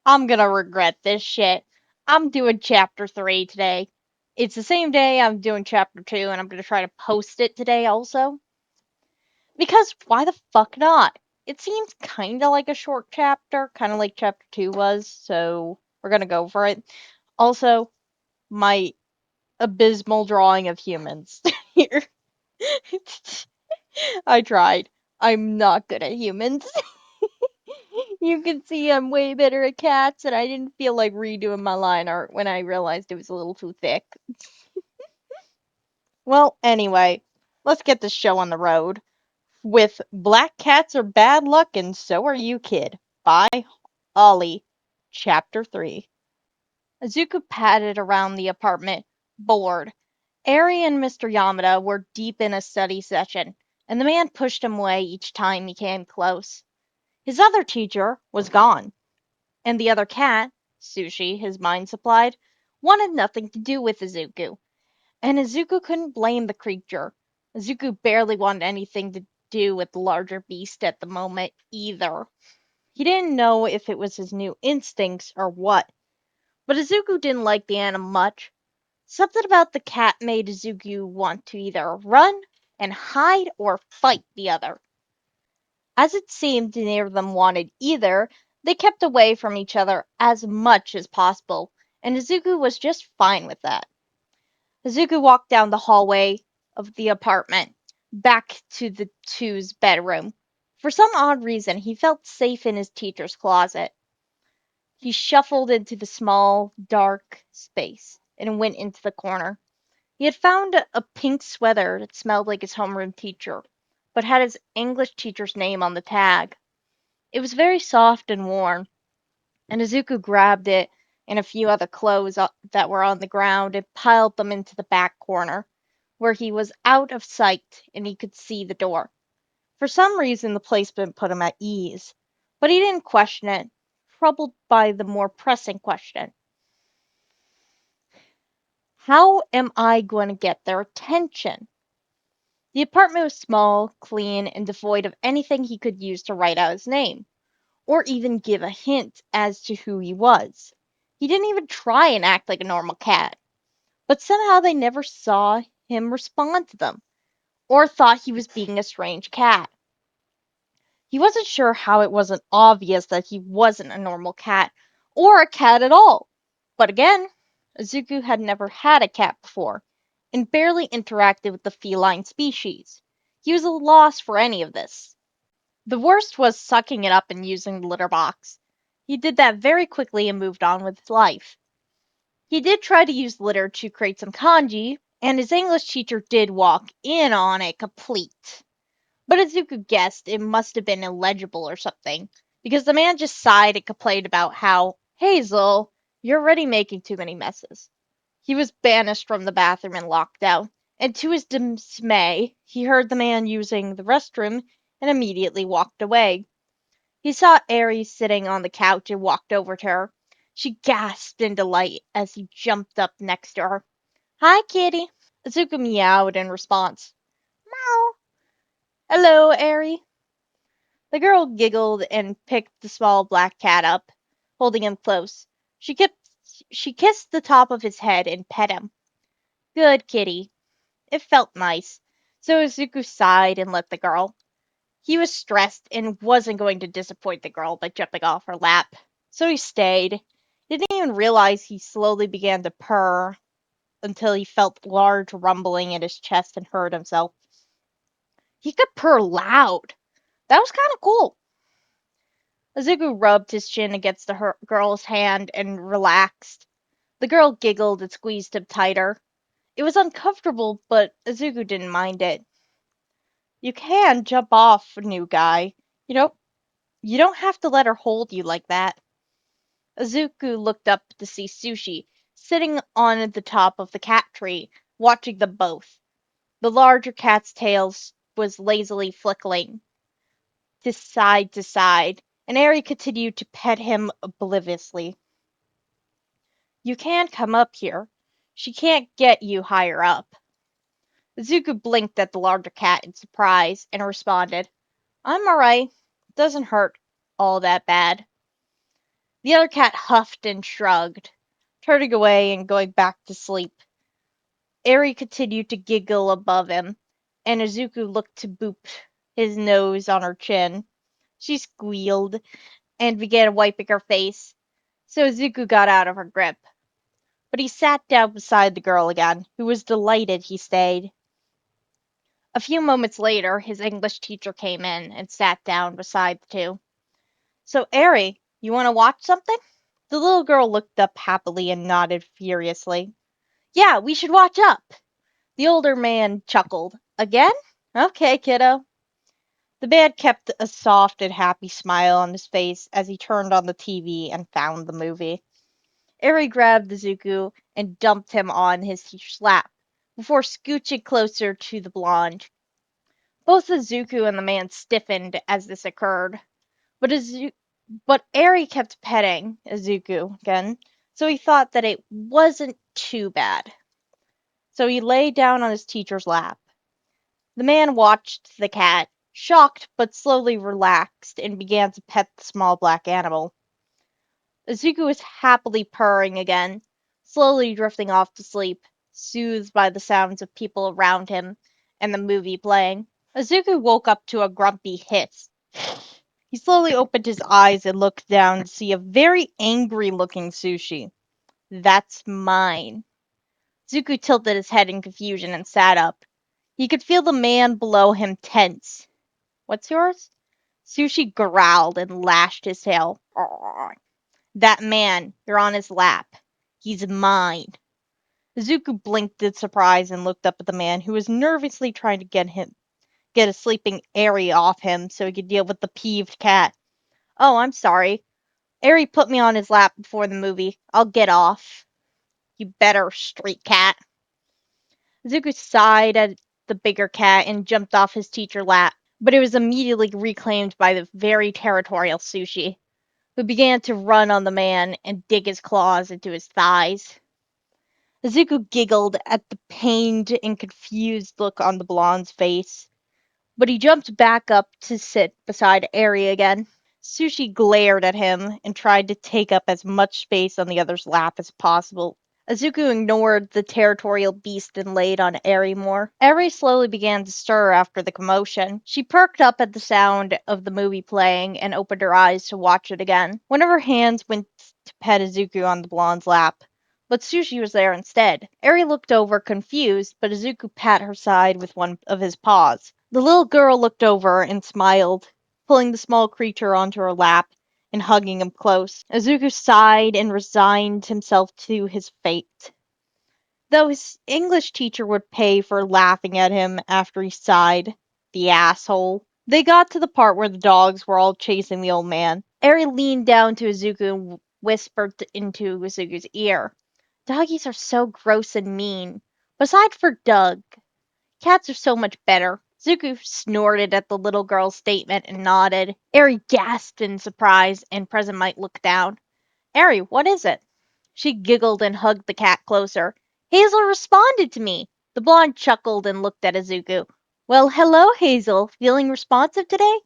I'm gonna regret this shit. I'm doing chapter 3 today. It's the same day I'm doing chapter 2, and I'm gonna try to post it today also. Because why the fuck not? It seems kinda like a short chapter, kinda like chapter 2 was, so we're gonna go for it. Also, my abysmal drawing of humans here. I tried. I'm not good at humans. You can see I'm way better at cats, and I didn't feel like redoing my line art when I realized it was a little too thick. Well, anyway, let's get this show on the road with Black Cats Are Bad Luck and So Are You, Kid by Ollie, Chapter 3. Azuku padded around the apartment, bored. Ari and Mr. Yamada were deep in a study session, and the man pushed him away each time he came close. His other teacher was gone. And the other cat, Sushi, his mind supplied, wanted nothing to do with Izuku. And Izuku couldn't blame the creature. Izuku barely wanted anything to do with the larger beast at the moment either. He didn't know if it was his new instincts or what, but Izuku didn't like the animal much. Something about the cat made Izuku want to either run and hide or fight the other. As it seemed neither of them wanted either, they kept away from each other as much as possible, and Izuku was just fine with that. Izuku walked down the hallway of the apartment, back to the two's bedroom. For some odd reason, he felt safe in his teacher's closet. He shuffled into the small, dark space and went into the corner. He had found a pink sweater that smelled like his homeroom teacher, but had his English teacher's name on the tag. It was very soft and warm, and Izuku grabbed it and a few other clothes that were on the ground and piled them into the back corner, where he was out of sight and he could see the door. For some reason, the placement put him at ease, but he didn't question it, troubled by the more pressing question. How am I going to get their attention? The apartment was small, clean, and devoid of anything he could use to write out his name, or even give a hint as to who he was. He didn't even try and act like a normal cat, but somehow they never saw him respond to them, or thought he was being a strange cat. He wasn't sure how it wasn't obvious that he wasn't a normal cat, or a cat at all. But again, Izuku had never had a cat before, and barely interacted with the feline species. He was at a loss for any of this. The worst was sucking it up and using the litter box. He did that very quickly and moved on with his life. He did try to use litter to create some kanji, and his English teacher did walk in on it complete. But Izuku guessed it must have been illegible or something, because the man just sighed and complained about how, Hazel, you're already making too many messes. He was banished from the bathroom and locked out, and to his dismay, he heard the man using the restroom and immediately walked away. He saw Aries sitting on the couch and walked over to her. She gasped in delight as he jumped up next to her. Hi, kitty. Azuka meowed in response. Meow. Hello, Aries. The girl giggled and picked the small black cat up, holding him close. She kissed the top of his head and pet him. Good kitty. It felt nice, so Izuku sighed and let the girl. He was stressed and wasn't going to disappoint the girl by jumping off her lap, so he stayed. He didn't even realize he slowly began to purr until he felt large rumbling in his chest and heard himself. He could purr loud. That was kind of cool. Izuku rubbed his chin against the girl's hand and relaxed. The girl giggled and squeezed him tighter. It was uncomfortable, but Izuku didn't mind it. You can jump off, new guy. You know, you don't have to let her hold you like that. Izuku looked up to see Sushi sitting on the top of the cat tree, watching them both. The larger cat's tail was lazily flickering to side, and Eri continued to pet him obliviously. You can come up here. She can't get you higher up. Izuku blinked at the larger cat in surprise and responded, I'm alright. Doesn't hurt all that bad. The other cat huffed and shrugged, turning away and going back to sleep. Eri continued to giggle above him, and Izuku looked to boop his nose on her chin. She squealed and began wiping her face, so Izuku got out of her grip. But he sat down beside the girl again, who was delighted he stayed. A few moments later, his English teacher came in and sat down beside the two. So, Eri, you want to watch something? The little girl looked up happily and nodded furiously. Yeah, we should watch Up. The older man chuckled. Again? Okay, kiddo. The man kept a soft and happy smile on his face as he turned on the TV and found the movie. Eri grabbed Izuku and dumped him on his teacher's lap, before scooching closer to the blonde. Both Izuku and the man stiffened as this occurred, but Eri kept petting Izuku again, so he thought that it wasn't too bad. So he lay down on his teacher's lap. The man watched the cat, shocked but slowly relaxed, and began to pet the small black animal. Izuku was happily purring again, slowly drifting off to sleep, soothed by the sounds of people around him and the movie playing. Izuku woke up to a grumpy hiss. He slowly opened his eyes and looked down to see a very angry-looking sushi. That's mine. Izuku tilted his head in confusion and sat up. He could feel the man below him tense. What's yours? Sushi growled and lashed his tail. That man, you're on his lap. He's mine. Izuku blinked in surprise and looked up at the man who was nervously trying to get a sleeping Eri off him so he could deal with the peeved cat. Oh, I'm sorry. Eri put me on his lap before the movie. I'll get off. You better, street cat. Izuku sighed at the bigger cat and jumped off his teacher's lap, but it was immediately reclaimed by the very territorial Sushi, who began to run on the man and dig his claws into his thighs. Izuku giggled at the pained and confused look on the blonde's face, but he jumped back up to sit beside Eri again. Sushi glared at him and tried to take up as much space on the other's lap as possible. Izuku ignored the territorial beast and laid on Eri more. Eri slowly began to stir after the commotion. She perked up at the sound of the movie playing and opened her eyes to watch it again. One of her hands went to pet Izuku on the blonde's lap, but Sushi was there instead. Eri looked over, confused, but Izuku pat her side with one of his paws. The little girl looked over and smiled, pulling the small creature onto her lap and hugging him close. Izuku sighed and resigned himself to his fate. Though his English teacher would pay for laughing at him after he sighed. The asshole. They got to the part where the dogs were all chasing the old man. Eri leaned down to Izuku and whispered into Izuku's ear. Doggies are so gross and mean. Besides for Doug, cats are so much better. Zuko snorted at the little girl's statement and nodded. Eri gasped in surprise, and Present Might looked down. Eri, what is it? She giggled and hugged the cat closer. Hazel responded to me. The blonde chuckled and looked at Izuku. Well, hello, Hazel. Feeling responsive today?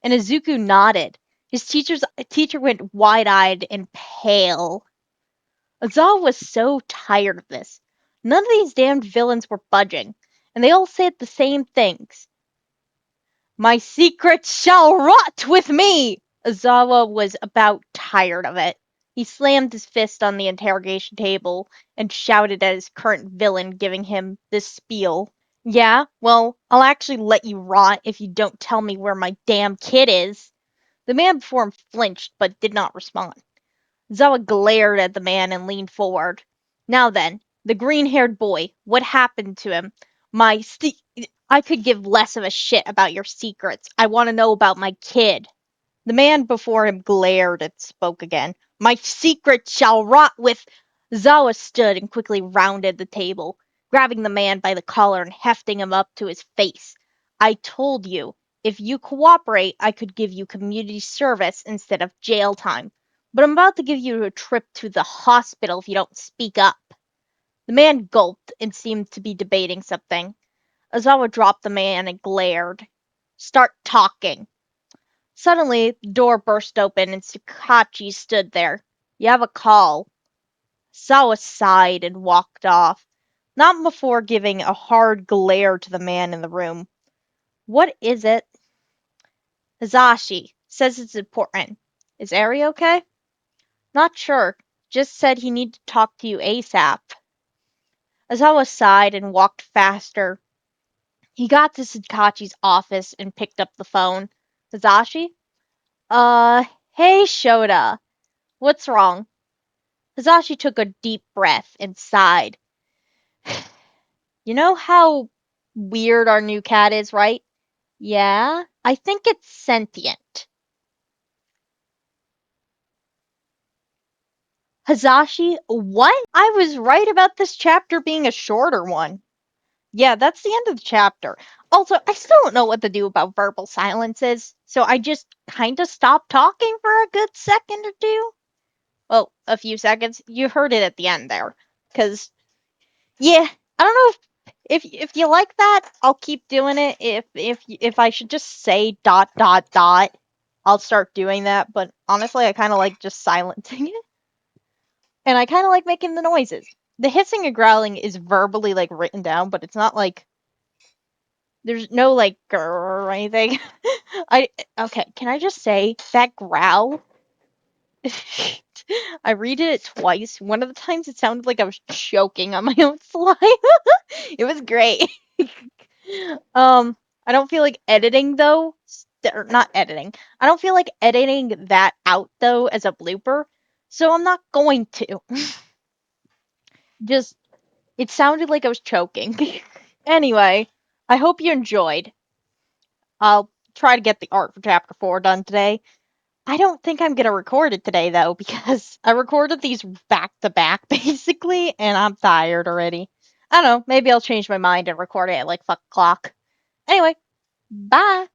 And Izuku nodded. His teacher went wide-eyed and pale. Azawa was so tired of this. None of these damned villains were budging, and they all said the same things. My secret shall rot with me! Azawa was about tired of it. He slammed his fist on the interrogation table and shouted at his current villain, giving him this spiel. Yeah, well, I'll actually let you rot if you don't tell me where my damn kid is. The man before him flinched but did not respond. Zawa glared at the man and leaned forward. Now then, the green-haired boy, what happened to him? I could give less of a shit about your secrets. I want to know about my kid. The man before him glared and spoke again. My secret shall rot with... Zawa stood and quickly rounded the table, grabbing the man by the collar and hefting him up to his face. I told you, if you cooperate, I could give you community service instead of jail time. But I'm about to give you a trip to the hospital if you don't speak up. The man gulped and seemed to be debating something. Azawa dropped the man and glared. Start talking. Suddenly, the door burst open and Tsukachi stood there. You have a call. Sawa sighed and walked off, not before giving a hard glare to the man in the room. What is it? Hizashi says it's important. Is Eri okay? Not sure. Just said he needed to talk to you ASAP. Azawa sighed and walked faster. He got to Sakachi's office and picked up the phone. Hizashi? Hey Shota. What's wrong? Hizashi took a deep breath and sighed. You know how weird our new cat is, right? Yeah, I think it's sentient. Hizashi, what? I was right about this chapter being a shorter one. Yeah, that's the end of the chapter. Also, I still don't know what to do about verbal silences, so I just kinda stopped talking for a good second or two. Well, a few seconds. You heard it at the end there. Cause yeah, I don't know if you like that, I'll keep doing it. If I should just say dot dot dot, I'll start doing that. But honestly, I kind of like just silencing it, and I kind of like making the noises. The hissing and growling is verbally like written down, but it's not like there's no like grrr or anything. I okay. Can I just say that growl? I read it twice. One of the times it sounded like I was choking on my own slime. It was great. I don't feel like editing though. Or not editing. I don't feel like editing that out though as a blooper, so I'm not going to. Just it sounded like I was choking. Anyway, I hope you enjoyed. I'll try to get the art for chapter 4 done today. I don't think I'm gonna record it today though because I recorded these back to back basically, and I'm tired already. I don't know. Maybe I'll change my mind and record it at like fuck o'clock. Anyway, bye.